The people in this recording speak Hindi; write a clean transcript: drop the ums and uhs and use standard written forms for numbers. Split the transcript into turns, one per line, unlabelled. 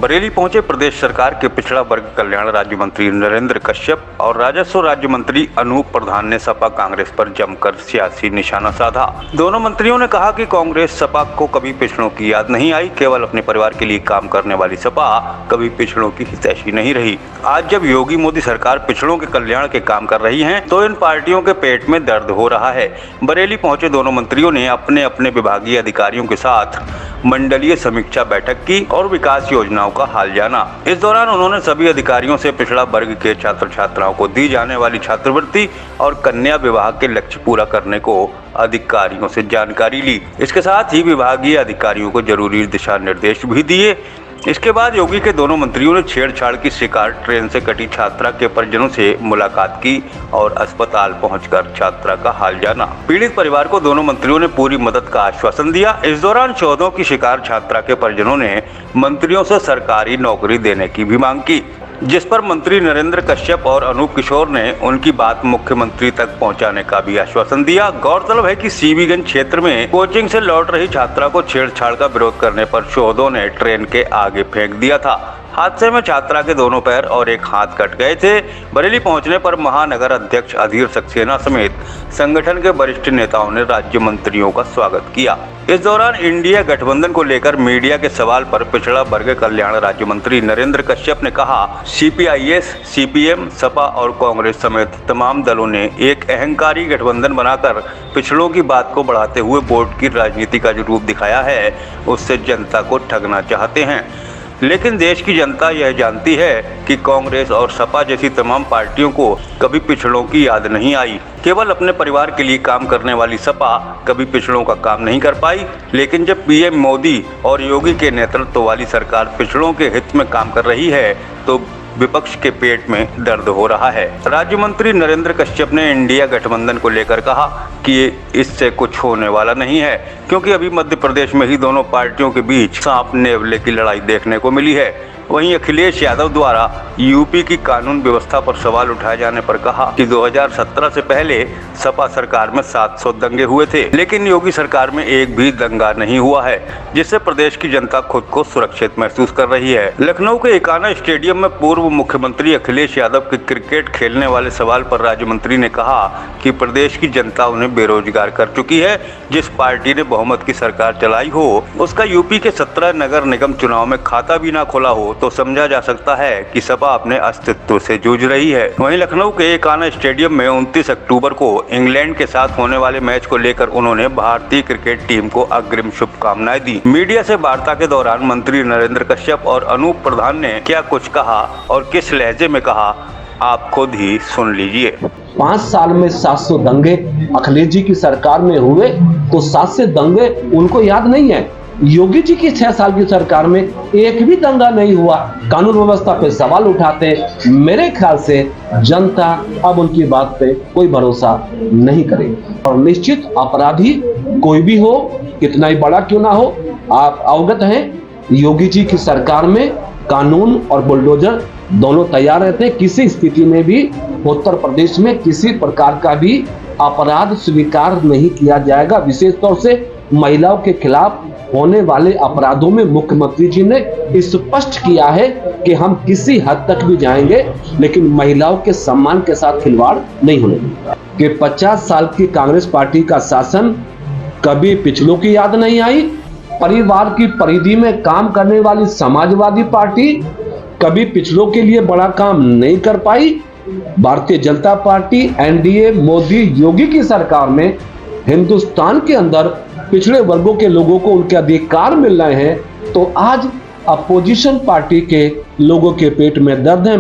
बरेली पहुंचे प्रदेश सरकार के पिछड़ा वर्ग कल्याण राज्य मंत्री नरेंद्र कश्यप और राजस्व राज्य मंत्री अनूप प्रधान ने सपा कांग्रेस पर जमकर सियासी निशाना साधा। दोनों मंत्रियों ने कहा कि कांग्रेस सपा को कभी पिछड़ों की याद नहीं आई, केवल अपने परिवार के लिए काम करने वाली सपा कभी पिछड़ों की हितैषी नहीं रही। आज जब योगी मोदी सरकार पिछड़ों के कल्याण के काम कर रही है तो इन पार्टियों के पेट में दर्द हो रहा है। बरेली पहुंचे दोनों मंत्रियों ने अपने अपने विभागीय अधिकारियों के साथ मंडलीय समीक्षा बैठक की और विकास योजनाओं का हाल जाना। इस दौरान उन्होंने सभी अधिकारियों से पिछड़ा वर्ग के छात्र छात्राओं को दी जाने वाली छात्रवृत्ति और कन्या विवाह के लक्ष्य पूरा करने को अधिकारियों से जानकारी ली। इसके साथ ही विभागीय अधिकारियों को जरूरी दिशा निर्देश भी दिए। इसके बाद योगी के दोनों मंत्रियों ने छेड़छाड़ की शिकार ट्रेन से कटी छात्रा के परिजनों से मुलाकात की और अस्पताल पहुंचकर छात्रा का हाल जाना। पीड़ित परिवार को दोनों मंत्रियों ने पूरी मदद का आश्वासन दिया। इस दौरान चौदहों की शिकार छात्रा के परिजनों ने मंत्रियों से सरकारी नौकरी देने की भी मांग की, जिस पर मंत्री नरेंद्र कश्यप और अनूप किशोर ने उनकी बात मुख्यमंत्री तक पहुंचाने का भी आश्वासन दिया। गौरतलब है कि सीबीगंज क्षेत्र में कोचिंग से लौट रही छात्रा को छेड़छाड़ का विरोध करने पर चौदहों ने ट्रेन के आगे फेंक दिया था। हादसे में छात्रा के दोनों पैर और एक हाथ कट गए थे। बरेली पहुंचने पर महानगर अध्यक्ष अधीर सक्सेना समेत संगठन के वरिष्ठ नेताओं ने राज्य मंत्रियों का स्वागत किया। इस दौरान इंडिया गठबंधन को लेकर मीडिया के सवाल पर पिछड़ा वर्ग कल्याण राज्य मंत्री नरेंद्र कश्यप ने कहा, सीपीआईएस, सीपीएम, सपा और कांग्रेस समेत तमाम दलों ने एक अहंकारी गठबंधन बनाकर पिछड़ों की बात को बढ़ाते हुए वोट की राजनीति का जो रूप दिखाया है उससे जनता को ठगना चाहते हैं। लेकिन देश की जनता यह जानती है कि कांग्रेस और सपा जैसी तमाम पार्टियों को कभी पिछड़ों की याद नहीं आई। केवल अपने परिवार के लिए काम करने वाली सपा कभी पिछड़ों का काम नहीं कर पाई। लेकिन जब पीएम मोदी और योगी के नेतृत्व वाली सरकार पिछड़ों के हित में काम कर रही है तो विपक्ष के पेट में दर्द हो रहा है। राज्य मंत्री नरेंद्र कश्यप ने इंडिया गठबंधन को लेकर कहा कि इससे कुछ होने वाला नहीं है, क्योंकि अभी मध्य प्रदेश में ही दोनों पार्टियों के बीच सांप नेवले की लड़ाई देखने को मिली है। वहीं अखिलेश यादव द्वारा यूपी की कानून व्यवस्था पर सवाल उठाए जाने पर कहा कि 2017 से पहले सपा सरकार में 700 दंगे हुए थे, लेकिन योगी सरकार में एक भी दंगा नहीं हुआ है, जिससे प्रदेश की जनता खुद को सुरक्षित महसूस कर रही है। लखनऊ के एकाना स्टेडियम में पूर्व मुख्यमंत्री अखिलेश यादव के क्रिकेट खेलने वाले सवाल पर राज्य मंत्री ने कहा कि प्रदेश की जनता उन्हें बेरोजगार कर चुकी है। जिस पार्टी ने बहुमत की सरकार चलाई हो उसका यूपी के 17 नगर निगम चुनाव में खाता भी ना खोला हो तो समझा जा सकता है कि सपा अपने अस्तित्व से जूझ रही है। वहीं लखनऊ के एकाना स्टेडियम में 29 अक्टूबर को इंग्लैंड के साथ होने वाले मैच को लेकर उन्होंने भारतीय क्रिकेट टीम को अग्रिम शुभकामनाएं दी। मीडिया से वार्ता के दौरान मंत्री नरेंद्र कश्यप और अनूप प्रधान ने क्या कुछ कहा और किस लहजे में कहा, आप खुद ही सुन लीजिए।
5 साल में 700 दंगे अखिलेश जी की सरकार में हुए तो 700 दंगे उनको याद नहीं है। योगी जी की 6 साल की सरकार में एक भी दंगा नहीं हुआ। कानून व्यवस्था पे सवाल उठाते, मेरे ख्याल से जनता अब उनकी बात पे कोई भरोसा नहीं करेगी। और निश्चित अपराधी कोई भी हो, कितना ही बड़ा क्यों ना हो, आप अवगत हैं योगी जी की सरकार में कानून और बुलडोजर दोनों तैयार रहते हैं। किसी स्थिति में भी उत्तर प्रदेश में किसी प्रकार का भी अपराध स्वीकार नहीं किया जाएगा। विशेष तौर से महिलाओं के खिलाफ होने वाले अपराधों में मुख्यमंत्री जी ने स्पष्ट किया है कि हम किसी हद तक भी जाएंगे, लेकिन महिलाओं के सम्मान के साथ खिलवाड़ नहीं होने देंगे। कि 50 साल की कांग्रेस पार्टी का शासन कभी पिछलों की याद नहीं आई। परिवार की परिधि में काम करने वाली समाजवादी पार्टी कभी पिछड़ों के लिए बड़ा काम नहीं कर पाई। भारतीय जनता पार्टी, एनडीए, मोदी, योगी की सरकार में हिंदुस्तान के अंदर पिछड़े वर्गों के लोगों को उनके अधिकार मिल रहे हैं, तो आज अपोजिशन पार्टी के लोगों के पेट में दर्द है।